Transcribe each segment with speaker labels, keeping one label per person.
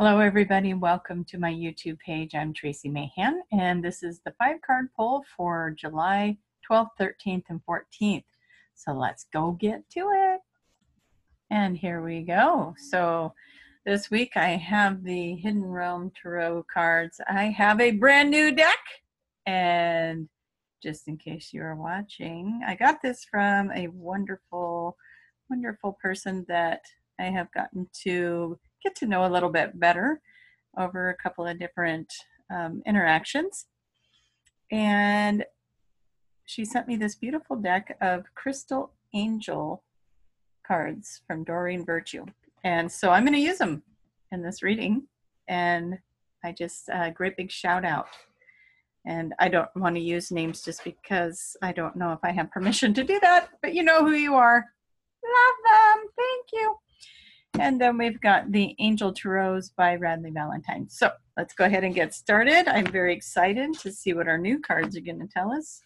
Speaker 1: Hello everybody, welcome to my YouTube page. I'm Tracie Mahan and this is the 5-card pull for July 12th, 13th, and 14th. So let's go get to it. And here we go. So this week I have the Hidden Realm Tarot cards. I have a brand new deck, and just in case you are watching, I got this from a wonderful person that I have gotten to get to know a little bit better over a couple of different interactions. And she sent me this beautiful deck of Crystal Angel cards from Doreen Virtue. And so I'm going to use them in this reading. And I just, great big shout out. And I don't want to use names just because I don't know if I have permission to do that, but you know who you are. Love them. Thank you. And then we've got the Angel Tarots by Radleigh Valentine. So let's go ahead and get started. I'm very excited to see what our new cards are going to tell us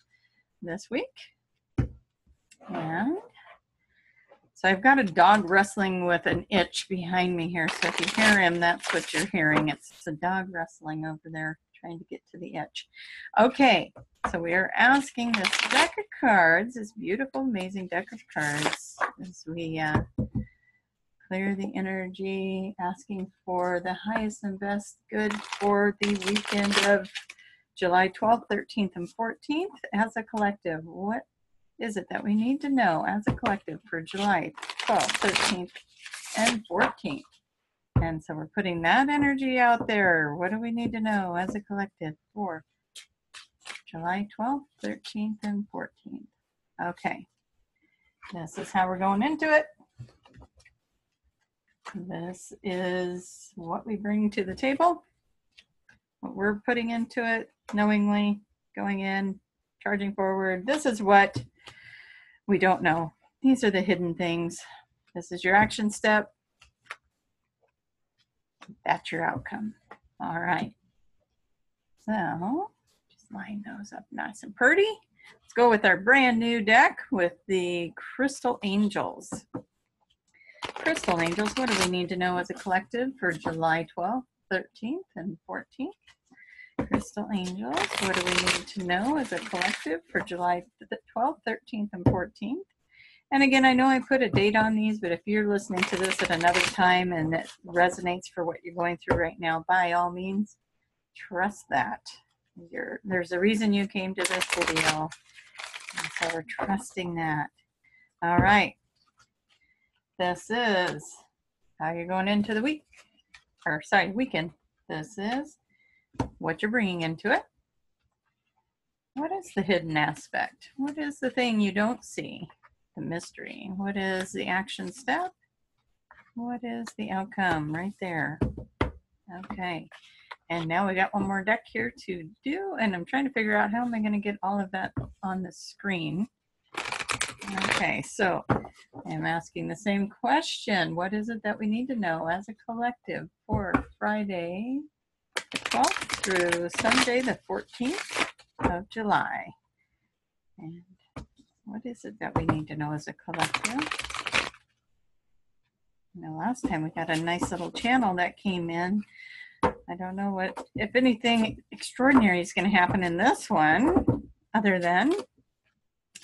Speaker 1: this week. And so I've got a dog wrestling with an itch behind me here. So if you hear him, that's what you're hearing. It's a dog wrestling over there, trying to get to the itch. Okay, so we are asking this deck of cards, this beautiful, amazing deck of cards, as we clear the energy, asking for the highest and best good for the weekend of July 12th, 13th, and 14th as a collective. What is it that we need to know as a collective for July 12th, 13th, and 14th? And so we're putting that energy out there. What do we need to know as a collective for July 12th, 13th, and 14th? Okay, this is how we're going into it. This is what we bring to the table, what we're putting into it, knowingly, going in, charging forward. This is what we don't know. These are the hidden things. This is your action step. That's your outcome. All right. So just line those up nice and pretty. Let's go with our brand new deck with the Crystal Angels. Crystal Angels, what do we need to know as a collective for July 12th, 13th, and 14th? Crystal Angels, what do we need to know as a collective for July 12th, 13th, and 14th? And again, I know I put a date on these, but if you're listening to this at another time and it resonates for what you're going through right now, by all means, trust that. There's a reason you came to this video. And so we're trusting that. All right. This is how you're going into the week, or sorry, weekend. This is what you're bringing into it. What is the hidden aspect? What is the thing you don't see? The mystery. What is the action step? What is the outcome right there? Okay. And now we got one more deck here to do, and I'm trying to figure out how am I going to get all of that on the screen. Okay, so I'm asking the same question. What is it that we need to know as a collective for Friday the 12th through Sunday the 14th of July? And what is it that we need to know as a collective? Now, last time we got a nice little channel that came in. I don't know what, if anything extraordinary is going to happen in this one, other than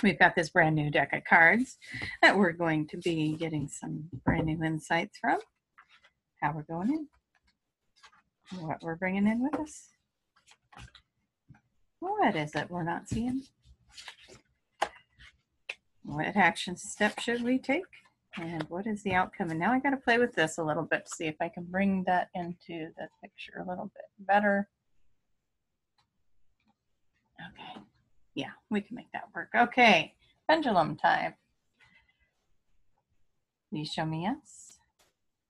Speaker 1: we've got this brand new deck of cards that we're going to be getting some brand new insights from. How we're going in. What we're bringing in with us. What is it we're not seeing? What action step should we take? And what is the outcome? And now I got to play with this a little bit to see if I can bring that into the picture a little bit better. Okay. Yeah, we can make that work. Okay, pendulum time. Please show me yes.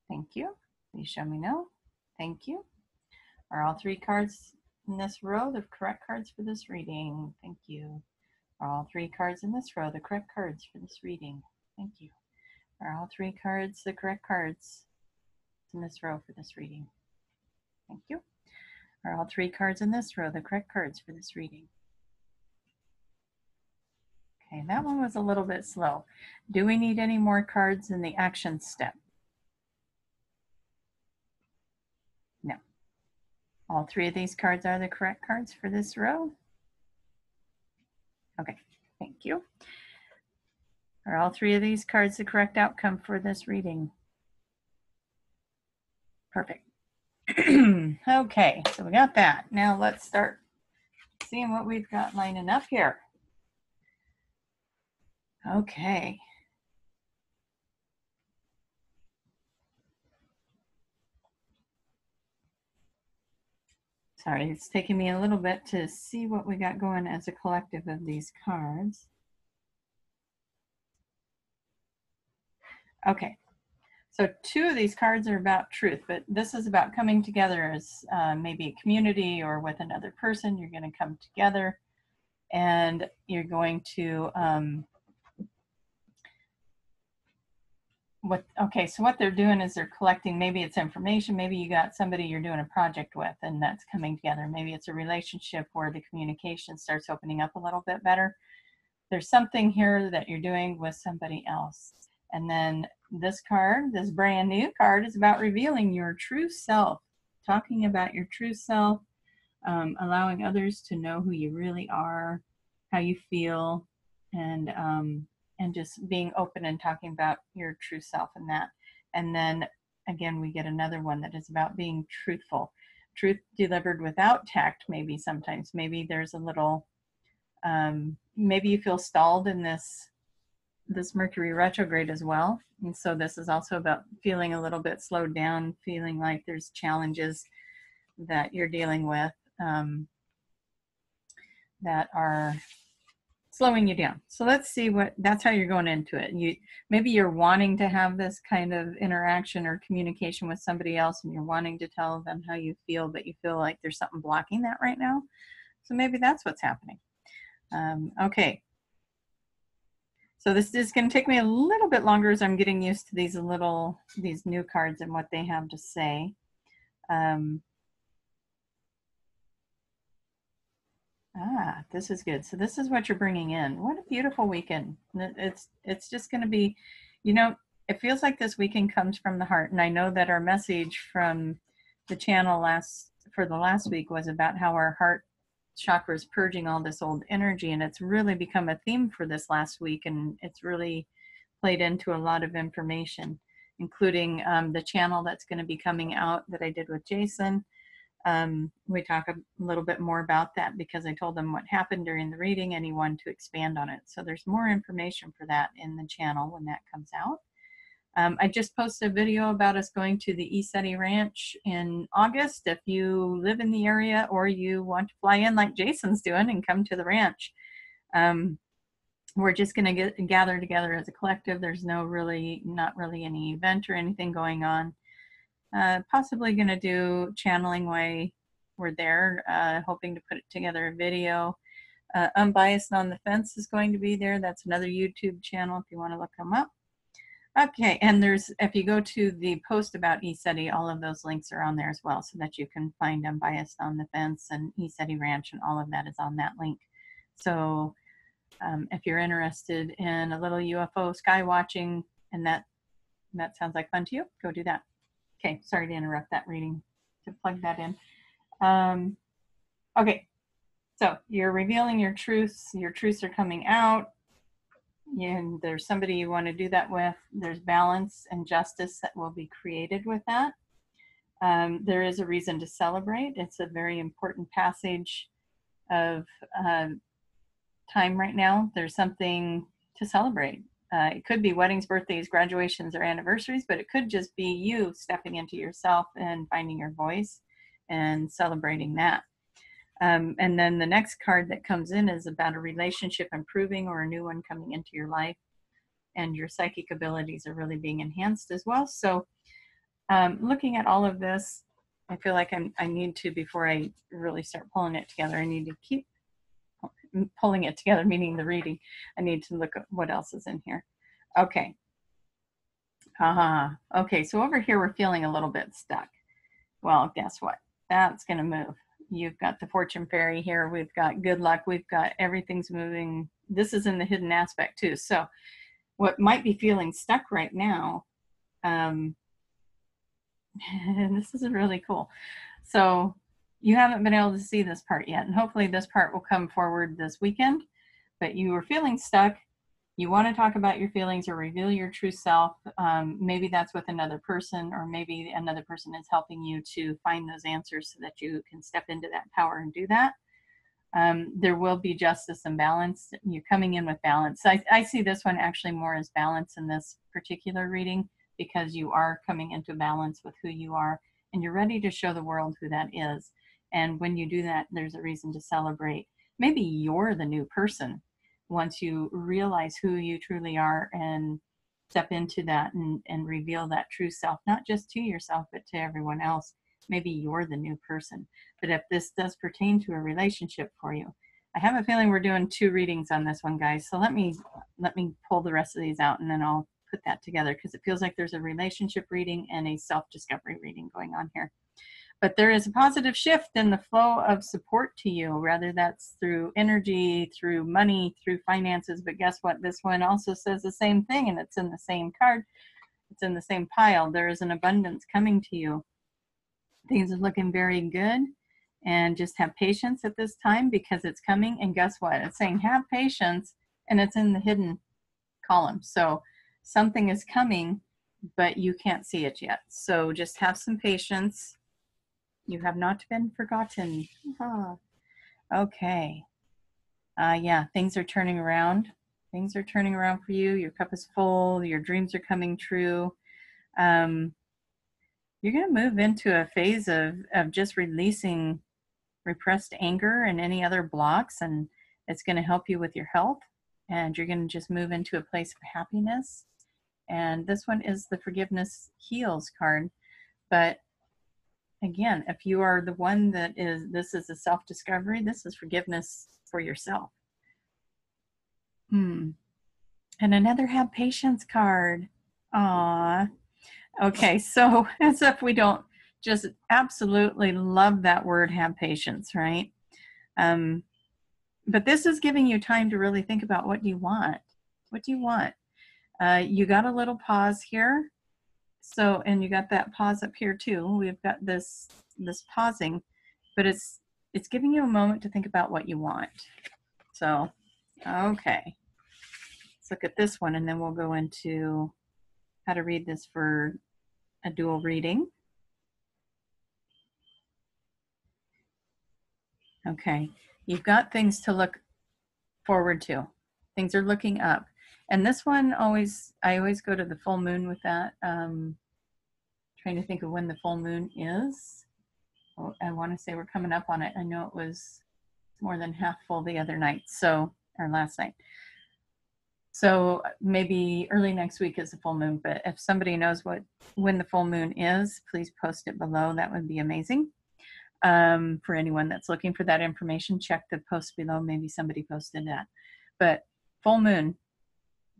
Speaker 1: Thank you. Please show me no. Thank you. Are all 3 cards in this row the correct cards for this reading? Thank you. Are all 3 cards in this row the correct cards for this reading? Thank you. Are all 3 cards the correct cards in this row for this reading? Thank you. Are all 3 cards in this row the correct cards for this reading? Okay, that one was a little bit slow. Do we need any more cards in the action step? All three of these cards are the correct cards for this row. Okay, thank you. Are all three of these cards the correct outcome for this reading? Perfect. Okay, so we got that. Now let's start seeing what we've got lining up here. Okay. Sorry, it's taking me a little bit to see what we got going as a collective of these cards. Okay, so two of these cards are about truth, but this is about coming together as maybe a community or with another person. You're going to come together and you're going to, so what they're doing is they're collecting, maybe it's information, maybe you got somebody you're doing a project with and that's coming together. Maybe it's a relationship where the communication starts opening up a little bit better. There's something here that you're doing with somebody else. And then this card, this brand new card, is about revealing your true self, talking about your true self, allowing others to know who you really are, how you feel, and just being open and talking about your true self and that. And then again, we get another one that is about being truthful. Truth delivered without tact, maybe sometimes. Maybe there's a little, maybe you feel stalled in this Mercury retrograde as well. And so this is also about feeling a little bit slowed down, feeling like there's challenges that you're dealing with that are slowing you down. So let's see that's how you're going into it. Maybe you're wanting to have this kind of interaction or communication with somebody else and you're wanting to tell them how you feel, but you feel like there's something blocking that right now. So maybe that's what's happening. Okay. So this is going to take me a little bit longer as I'm getting used to these new cards and what they have to say. This is good. So this is what you're bringing in. What a beautiful weekend. It's just going to be, it feels like this weekend comes from the heart. And I know that our message from the channel for the last week was about how our heart chakra is purging all this old energy, and it's really become a theme for this last week, and it's really played into a lot of information, including the channel that's going to be coming out that I did with Jason. We talk a little bit more about that because I told him what happened during the reading and he wanted to expand on it. So there's more information for that in the channel when that comes out. I just posted a video about us going to the Eastside Ranch in August. If you live in the area or you want to fly in like Jason's doing and come to the ranch, we're just going to gather together as a collective. There's not really any event or anything going on. Possibly going to do channeling while we're there, hoping to put together a video. Unbiased on the Fence is going to be there. That's another YouTube channel if you want to look them up. Okay, and if you go to the post about Eastside, all of those links are on there as well, so that you can find Unbiased on the Fence and Eastside Ranch, and all of that is on that link. So if you're interested in a little UFO sky watching, and that sounds like fun to you, go do that. Okay, sorry to interrupt that reading, to plug that in. Okay, so you're revealing your truths. Your truths are coming out. And there's somebody you want to do that with. There's balance and justice that will be created with that. There is a reason to celebrate. It's a very important passage of time right now. There's something to celebrate. It could be weddings, birthdays, graduations, or anniversaries, but it could just be you stepping into yourself and finding your voice and celebrating that. And then the next card that comes in is about a relationship improving or a new one coming into your life, and your psychic abilities are really being enhanced as well. So looking at all of this, I feel like I need to, before I really start pulling it together, I need to keep pulling it together, meaning the reading. I need to look at what else is in here. Okay. Okay, so over here we're feeling a little bit stuck. Well, guess what? That's going to move. You've got the Fortune Fairy here. We've got good luck. We've got everything's moving. This is in the hidden aspect too. So what might be feeling stuck right now, and this is really cool. So you haven't been able to see this part yet, and hopefully this part will come forward this weekend, but you were feeling stuck. You want to talk about your feelings or reveal your true self. Maybe that's with another person, or maybe another person is helping you to find those answers so that you can step into that power and do that. There will be justice and balance. You're coming in with balance. I see this one actually more as balance in this particular reading, because you are coming into balance with who you are, and you're ready to show the world who that is. And when you do that, there's a reason to celebrate. Maybe you're the new person once you realize who you truly are and step into that and reveal that true self, not just to yourself, but to everyone else. Maybe you're the new person. But if this does pertain to a relationship for you, I have a feeling we're doing 2 readings on this one, guys. So let me pull the rest of these out, and then I'll put that together, because it feels like there's a relationship reading and a self-discovery reading going on here. But there is a positive shift in the flow of support to you, rather that's through energy, through money, through finances. But guess what? This one also says the same thing, and it's in the same card. It's in the same pile. There is an abundance coming to you. Things are looking very good, and just have patience at this time, because it's coming. And guess what? It's saying have patience, and it's in the hidden column. So something is coming, but you can't see it yet. So just have some patience. You have not been forgotten. Okay. Yeah, things are turning around. Things are turning around for you. Your cup is full. Your dreams are coming true. You're going to move into a phase of just releasing repressed anger and any other blocks, and it's going to help you with your health, and you're going to just move into a place of happiness. And this one is the Forgiveness Heals card. But again, if you are the one that this is a self-discovery, this is forgiveness for yourself. And another have patience card. Aww. Okay, so as if we don't just absolutely love that word, have patience, right? But this is giving you time to really think about what you want. What do you want? You got a little pause here. So, and you got that pause up here too. We've got this pausing, but it's giving you a moment to think about what you want. So, okay. Let's look at this one, and then we'll go into how to read this for a dual reading. Okay, you've got things to look forward to. Things are looking up. And this one I always go to the full moon with that. Trying to think of when the full moon is. Oh, I want to say we're coming up on it. I know it was more than half full the other night, or last night. So maybe early next week is the full moon, but if somebody knows when the full moon is, please post it below. That would be amazing. For anyone that's looking for that information, check the post below. Maybe somebody posted that. But full moon,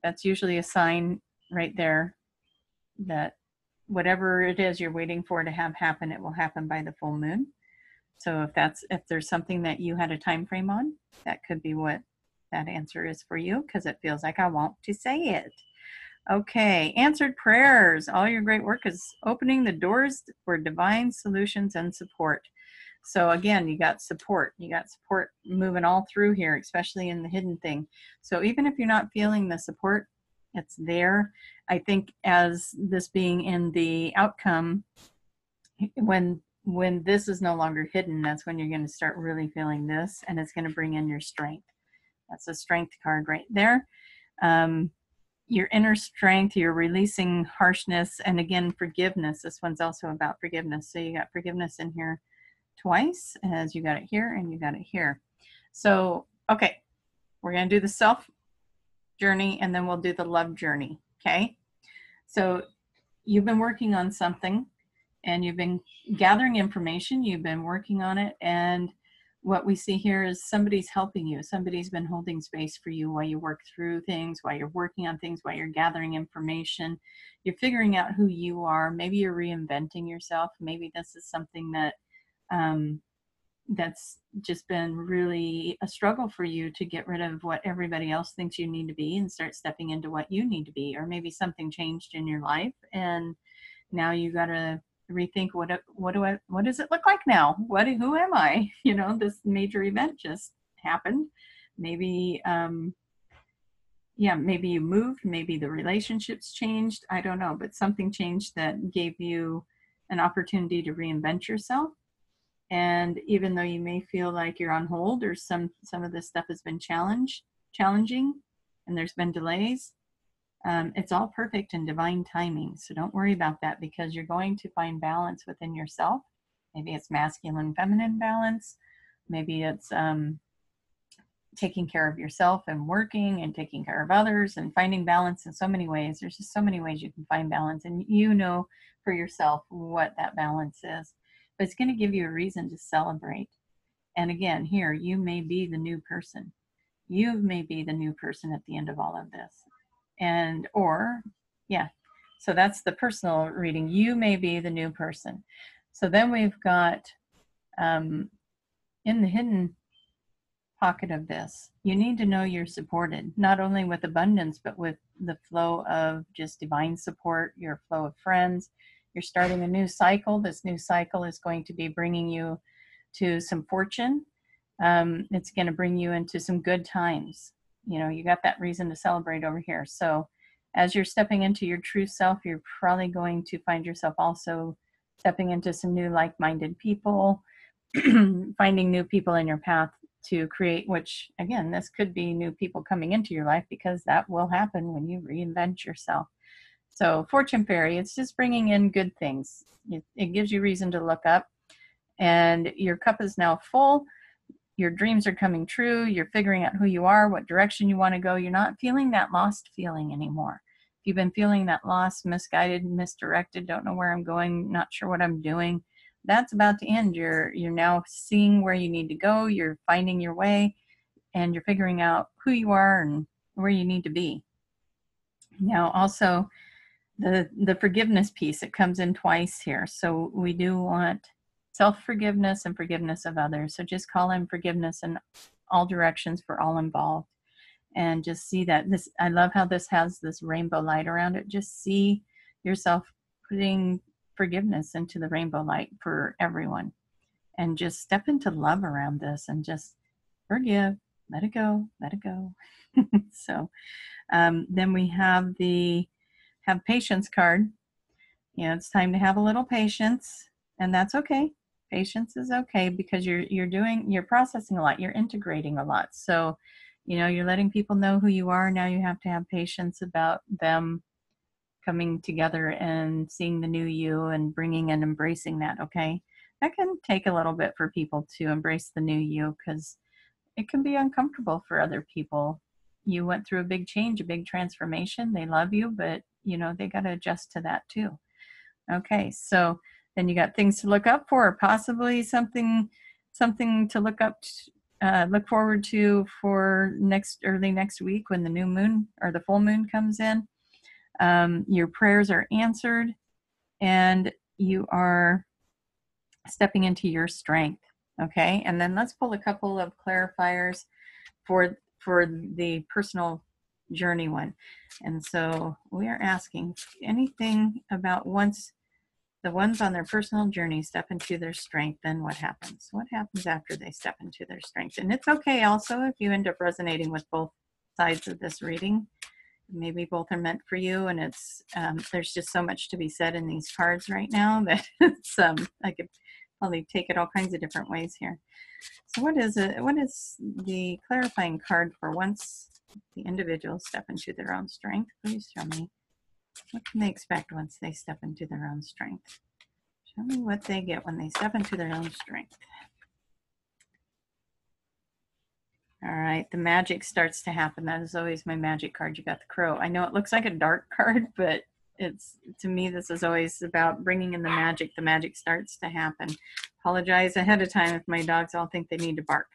Speaker 1: that's usually a sign right there that whatever it is you're waiting for to have happen, it will happen by the full moon. So if there's something that you had a time frame on, that could be what that answer is for you, because it feels like I want to say it. Okay, answered prayers. All your great work is opening the doors for divine solutions and support. So again, you got support. You got support moving all through here, especially in the hidden thing. So even if you're not feeling the support, it's there. I think as this being in the outcome, when this is no longer hidden, that's when you're going to start really feeling this, and it's going to bring in your strength. That's a strength card right there. Your inner strength, you're releasing harshness, and again, forgiveness. This one's also about forgiveness. So you got forgiveness in here twice, as you got it here and you got it here. So, okay, we're going to do the self journey, and then we'll do the love journey, okay? So you've been working on something, and you've been gathering information, you've been working on it, and what we see here is somebody's helping you. Somebody's been holding space for you while you work through things, while you're working on things, while you're gathering information. You're figuring out who you are. Maybe you're reinventing yourself. Maybe this is something that that's just been really a struggle for you to get rid of what everybody else thinks you need to be and start stepping into what you need to be. Or maybe something changed in your life, and now you got to rethink what does it look like now? Who am I? You know, this major event just happened. Maybe, yeah, maybe you moved, maybe the relationships changed. I don't know, but something changed that gave you an opportunity to reinvent yourself. And even though you may feel like you're on hold or some of this stuff has been challenging and there's been delays, it's all perfect in divine timing. So don't worry about that, because you're going to find balance within yourself. Maybe it's masculine, feminine balance. Maybe it's taking care of yourself and working and taking care of others and finding balance in so many ways. There's just so many ways you can find balance, and you know for yourself what that balance is. But it's going to give you a reason to celebrate. And again, here, you may be the new person. You may be the new person at the end of all of this. So that's the personal reading. You may be the new person. So then we've got in the hidden pocket of this, you need to know you're supported, not only with abundance, but with the flow of just divine support, your flow of friends. You're starting a new cycle. This new cycle is going to be bringing you to some fortune. It's going to bring you into some good times. You know, you got that reason to celebrate over here. So as you're stepping into your true self, you're probably going to find yourself also stepping into some new like-minded people, finding new people in your path to create, which again, this could be new people coming into your life, because that will happen when you reinvent yourself. So fortune fairy, it's just bringing in good things. It gives you reason to look up, and your cup is now full. Your dreams are coming true. You're figuring out who you are, what direction you want to go. You're not feeling that lost feeling anymore. If you've been feeling that lost, misguided, misdirected, don't know where I'm going, not sure what I'm doing, that's about to end. You're now seeing where you need to go. You're finding your way, and you're figuring out who you are and where you need to be. Now, also, the forgiveness piece, it comes in twice here. So we do want self-forgiveness and forgiveness of others. So just call in forgiveness in all directions for all involved. And just see that I love how this has this rainbow light around it. Just see yourself putting forgiveness into the rainbow light for everyone. And just step into love around this and just forgive, let it go, let it go. So then we have have patience card. You know, it's time to have a little patience, and that's okay. Patience is okay, because you're processing a lot, you're integrating a lot. So, you know, you're letting people know who you are. Now you have to have patience about them coming together and seeing the new you and bringing and embracing that. Okay, that can take a little bit for people to embrace the new you, because it can be uncomfortable for other people. You went through a big change, a big transformation. They love you, but you know, they got to adjust to that too. Okay, so then you got things to look up for, or possibly something to look forward to for early next week, when the new moon or the full moon comes in. Your prayers are answered, and you are stepping into your strength. Okay, and then let's pull a couple of clarifiers for the personal journey one. And so we are asking anything about once the ones on their personal journey step into their strength, then what happens? What happens after they step into their strength? And it's okay also if you end up resonating with both sides of this reading. Maybe both are meant for you, and it's there's just so much to be said in these cards right now that it's I could probably take it all kinds of different ways here. So what is the clarifying card for once the individuals step into their own strength? Please show me. What can they expect once they step into their own strength? Show me what they get when they step into their own strength. All right, the magic starts to happen. That is always my magic card. You got the crow. I know it looks like a dark card, but to me, this is always about bringing in the magic. The magic starts to happen. Apologize ahead of time if my dogs all think they need to bark.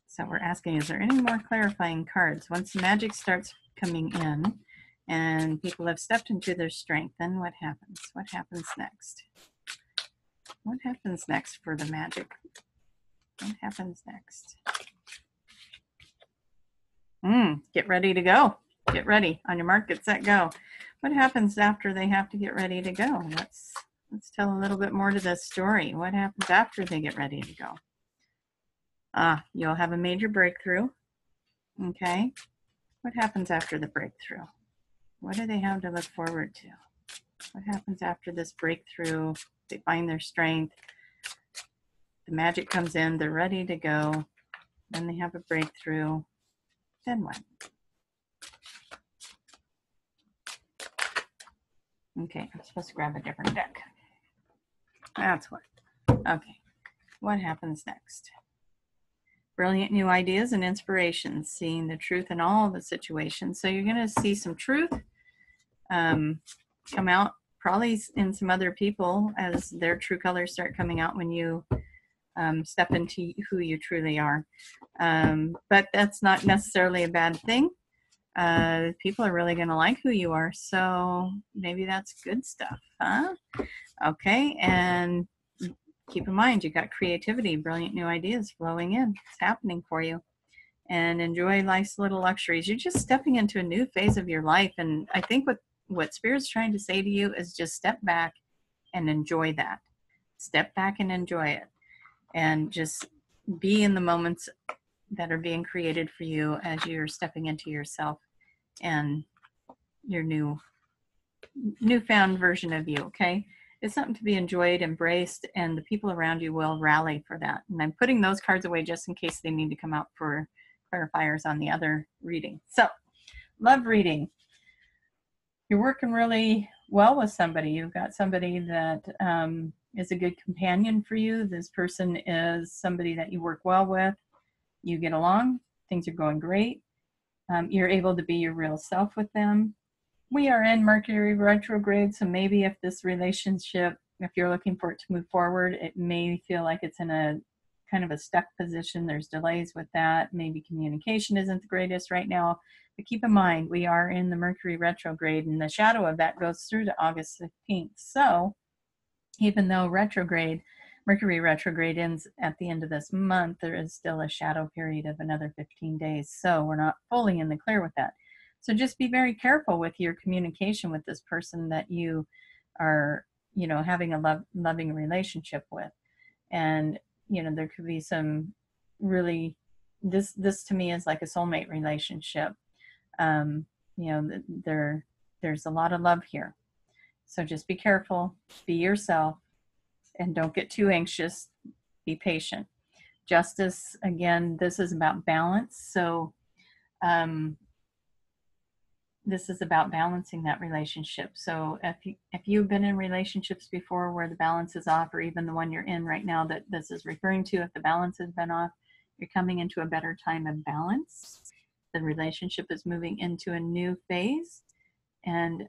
Speaker 1: So we're asking, is there any more clarifying cards? Once the magic starts coming in and people have stepped into their strength, then what happens? What happens next? What happens next for the magic? What happens next? Get ready to go. Get ready. On your mark, get set, go. What happens after they have to get ready to go? Let's tell a little bit more to this story. What happens after they get ready to go? You'll have a major breakthrough. Okay. What happens after the breakthrough? What do they have to look forward to? What happens after this breakthrough? They find their strength. The magic comes in. They're ready to go. Then they have a breakthrough. Then what? Okay, I'm supposed to grab a different deck. That's what. Okay, what happens next? Brilliant new ideas and inspirations, seeing the truth in all the situations. So you're going to see some truth come out, probably in some other people as their true colors start coming out when you step into who you truly are. But that's not necessarily a bad thing. People are really going to like who you are, so maybe that's good stuff, huh? Okay, and keep in mind, you got creativity, brilliant new ideas flowing in. It's happening for you. And enjoy life's little luxuries. You're just stepping into a new phase of your life, and I think what Spirit's trying to say to you is just step back and enjoy that. Step back and enjoy it, and just be in the moments that are being created for you as you're stepping into yourself and your newfound version of you. Okay, it's something to be enjoyed, embraced, and the people around you will rally for that. And I'm putting those cards away just in case they need to come out for clarifiers on the other reading. So, love reading. You're working really well with somebody. You've got somebody that is a good companion for you. This person is somebody that you work well with. You get along. Things are going great. You're able to be your real self with them. We are in Mercury retrograde, so maybe if this relationship, if you're looking for it to move forward, it may feel like it's in a kind of a stuck position. There's delays with that. Maybe communication isn't the greatest right now. But keep in mind, we are in the Mercury retrograde, and the shadow of that goes through to August 15th. So even though Mercury retrograde ends at the end of this month, there is still a shadow period of another 15 days. So we're not fully in the clear with that. So just be very careful with your communication with this person that you are, having a loving relationship with. And, there could be some really, this to me is like a soulmate relationship. There's a lot of love here. So just be careful, be yourself, and don't get too anxious. Be patient. Justice, again, this is about balance. So this is about balancing that relationship. So if you've been in relationships before where the balance is off, or even the one you're in right now that this is referring to, if the balance has been off, you're coming into a better time of balance. The relationship is moving into a new phase. And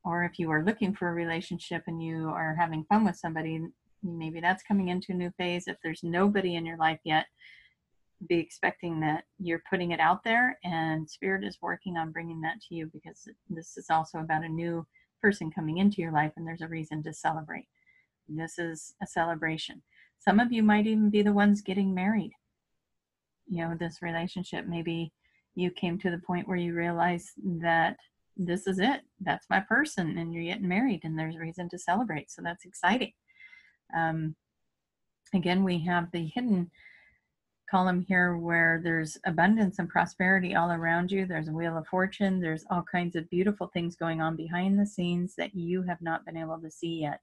Speaker 1: or if you are looking for a relationship and you are having fun with somebody, maybe that's coming into a new phase. If there's nobody in your life yet, be expecting that you're putting it out there, and Spirit is working on bringing that to you, because this is also about a new person coming into your life, and there's a reason to celebrate. This is a celebration. Some of you might even be the ones getting married. This relationship, maybe you came to the point where you realize that this is it. That's my person, and you're getting married, and there's a reason to celebrate. So that's exciting. Again, we have the hidden column here where there's abundance and prosperity all around you. There's a wheel of fortune. There's all kinds of beautiful things going on behind the scenes that you have not been able to see yet.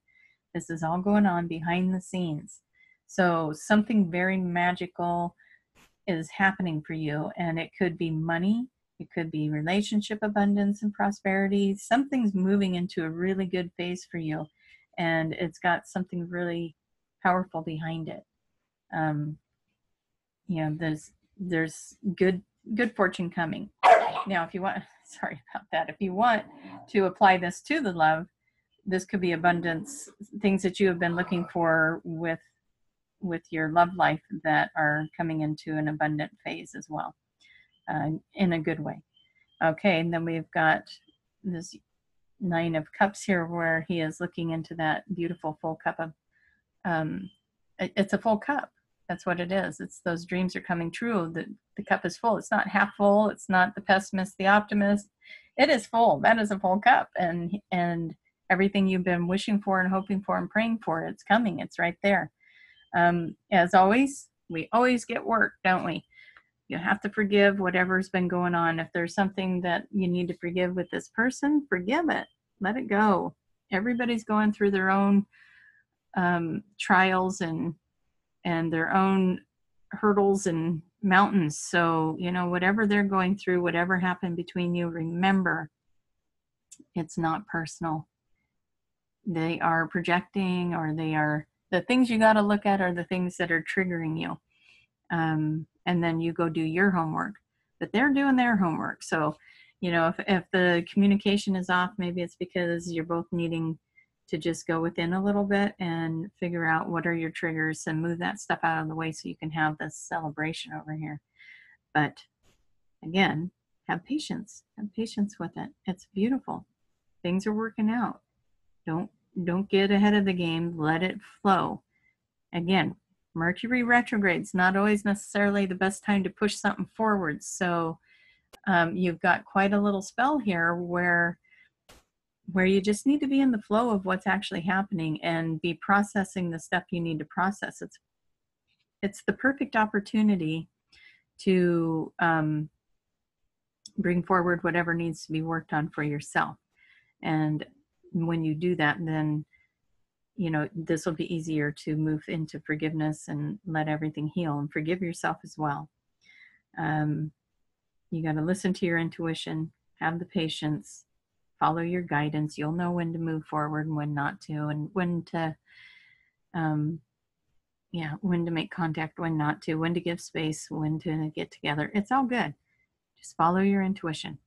Speaker 1: This is all going on behind the scenes. So something very magical is happening for you, and it could be money. It could be relationship abundance and prosperity. Something's moving into a really good phase for you, and it's got something really powerful behind it. There's good fortune coming. Now, if you want, sorry about that. If you want to apply this to the love, this could be abundance, things that you have been looking for with your love life that are coming into an abundant phase as well, in a good way. Okay, and then we've got this 9 of Cups here, where he is looking into that beautiful full cup of, it's a full cup. That's what it is. It's those dreams are coming true. The cup is full. It's not half full. It's not the pessimist, the optimist. It is full. That is a full cup. And everything you've been wishing for and hoping for and praying for, it's coming. It's right there. As always, we always get work, don't we? You have to forgive whatever's been going on. If there's something that you need to forgive with this person, forgive it. Let it go. Everybody's going through their own trials and their own hurdles and mountains. So, you know, whatever they're going through, whatever happened between you, remember, it's not personal. They are projecting, or the things you got to look at are the things that are triggering you. And then you go do your homework, but they're doing their homework. So, you know, if the communication is off, maybe it's because you're both needing to just go within a little bit and figure out what are your triggers and move that stuff out of the way so you can have this celebration over here. But again, have patience with it. It's beautiful. Things are working out. Don't get ahead of the game. Let it flow. Again, Mercury retrograde's not always necessarily the best time to push something forward. So you've got quite a little spell here where you just need to be in the flow of what's actually happening and be processing the stuff you need to process. It's the perfect opportunity to bring forward whatever needs to be worked on for yourself. And when you do that, then, you know, this will be easier to move into forgiveness and let everything heal and forgive yourself as well. You got to listen to your intuition, have the patience, follow your guidance. You'll know when to move forward and when not to, and when to make contact, when not to, when to give space, when to get together. It's all good. Just follow your intuition.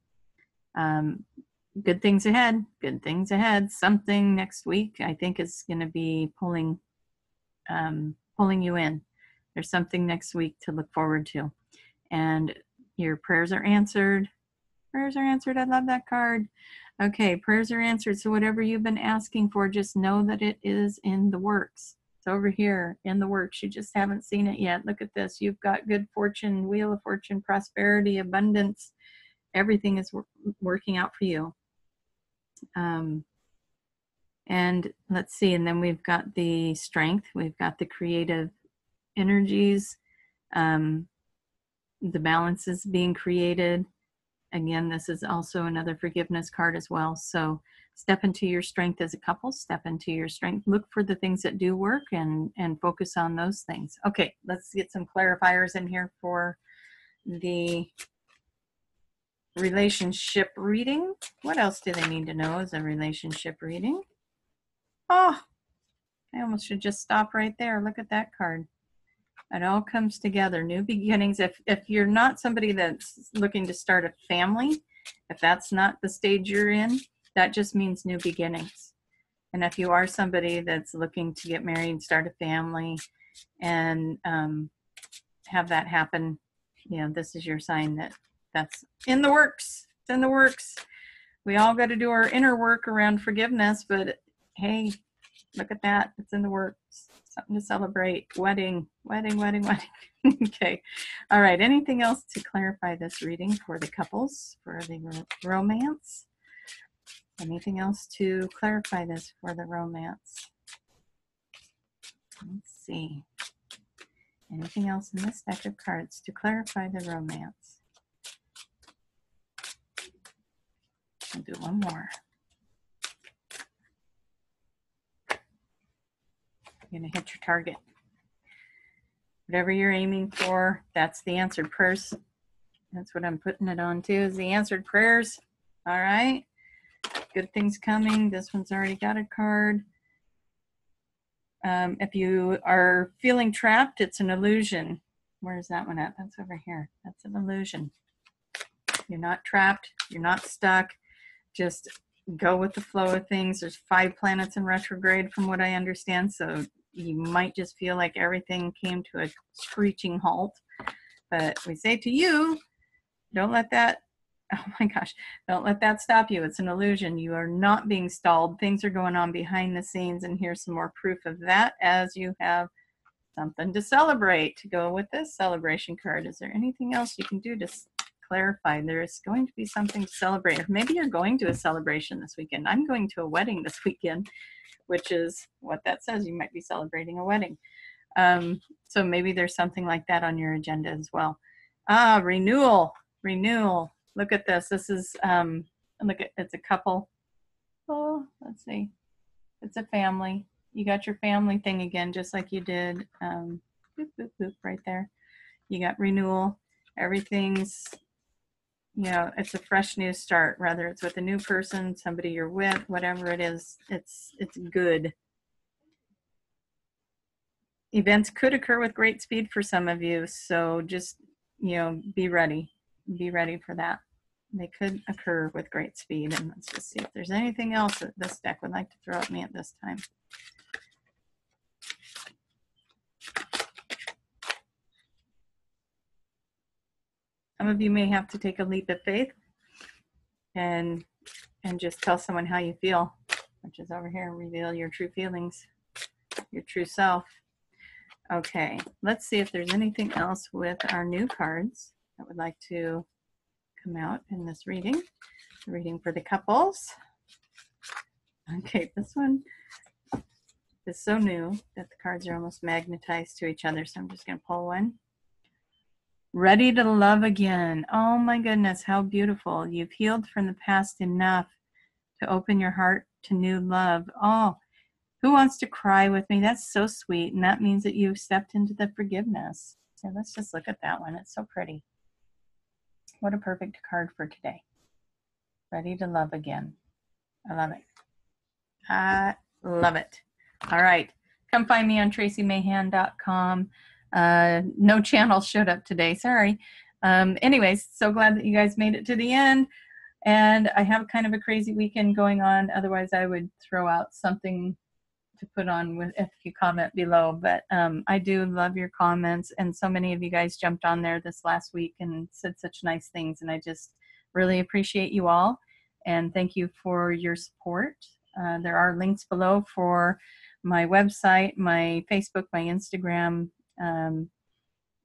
Speaker 1: Good things ahead. Something next week, I think, is going to be pulling you in. There's something next week to look forward to. And your prayers are answered. I love that card. Okay, prayers are answered. So whatever you've been asking for, just know that it is in the works. It's over here in the works. You just haven't seen it yet. Look at this. You've got good fortune, wheel of fortune, prosperity, abundance. Everything is working out for you. And let's see. And then we've got the strength. We've got the creative energies. The balance is being created. Again, this is also another forgiveness card as well. So step into your strength as a couple, step into your strength, look for the things that do work and focus on those things. Okay, let's get some clarifiers in here for the relationship reading. What else do they need to know as a relationship reading? Oh, I almost should just stop right there. Look at that card. It all comes together, new beginnings. If you're not somebody that's looking to start a family, if that's not the stage you're in, that just means new beginnings. And if you are somebody that's looking to get married and start a family and have that happen, you know, this is your sign that that's in the works. It's in the works. We all got to do our inner work around forgiveness, but hey, look at that. It's in the works. Something to celebrate. Wedding. Okay. All right. Anything else to clarify this reading for the couples, for the romance? Anything else to clarify this for the romance? Let's see. Anything else in this deck of cards to clarify the romance? I'll do one more. You're going to hit your target. Whatever you're aiming for, that's the answered prayers. That's what I'm putting it on to, is the answered prayers. All right. Good things coming. This one's already got a card. If you are feeling trapped, it's an illusion. Where's that one at? That's over here. That's an illusion. You're not trapped. You're not stuck. Just go with the flow of things. There's 5 planets in retrograde from what I understand. So you might just feel like everything came to a screeching halt. But we say to you, don't let that, oh my gosh, don't let that stop you. It's an illusion. You are not being stalled. Things are going on behind the scenes. And here's some more proof of that as you have something to celebrate to go with this celebration card. Is there anything else you can do to clarify. There's going to be something to celebrate. Or maybe you're going to a celebration this weekend. I'm going to a wedding this weekend, which is what that says. You might be celebrating a wedding. So maybe there's something like that on your agenda as well. Renewal. Look at this. This is, it's a couple. Oh, let's see. It's a family. You got your family thing again, just like you did. Boop, boop, boop, right there. You got renewal. Everything's, it's a fresh new start, whether it's with a new person, somebody you're with, whatever it is, it's good. Events could occur with great speed for some of you, so just, be ready. Be ready for that. They could occur with great speed. And let's just see if there's anything else that this deck would like to throw at me at this time. Some of you may have to take a leap of faith and just tell someone how you feel, which is over here. Reveal your true feelings, your true self. Okay, let's see if there's anything else with our new cards that would like to come out in this reading. The reading for the couples. Okay, this one is so new that the cards are almost magnetized to each other, so I'm just going to pull one. Ready to love again. Oh my goodness, how beautiful. You've healed from the past enough to open your heart to new love. Oh, who wants to cry with me? That's so sweet, and that means that you've stepped into the forgiveness. So let's just look at that one. It's so pretty. What a perfect card for today. Ready to love again. I love it. I love it. All right. Come find me on traciemahan.com. No channel showed up today. Sorry. Anyways, so glad that you guys made it to the end. And I have kind of a crazy weekend going on. Otherwise, I would throw out something to put on with if you comment below. But I do love your comments. And so many of you guys jumped on there this last week and said such nice things. And I just really appreciate you all. And thank you for your support. There are links below for my website, my Facebook, my Instagram.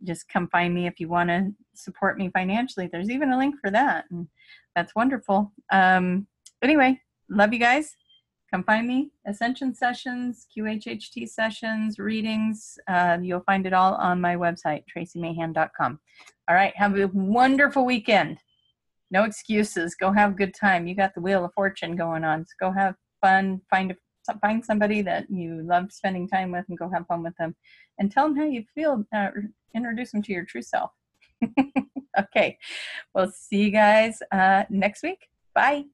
Speaker 1: Just come find me if you want to support me financially. There's even a link for that, and that's wonderful. Anyway, love you guys. Come find me. Ascension sessions, QHHT sessions, readings. You'll find it all on my website, traciemahan.com. All right, have a wonderful weekend. No excuses. Go have a good time. You got the Wheel of Fortune going on, so go have fun. Find somebody that you love spending time with and go have fun with them, and tell them how you feel. Introduce them to your true self. Okay, we'll see you guys next week. Bye.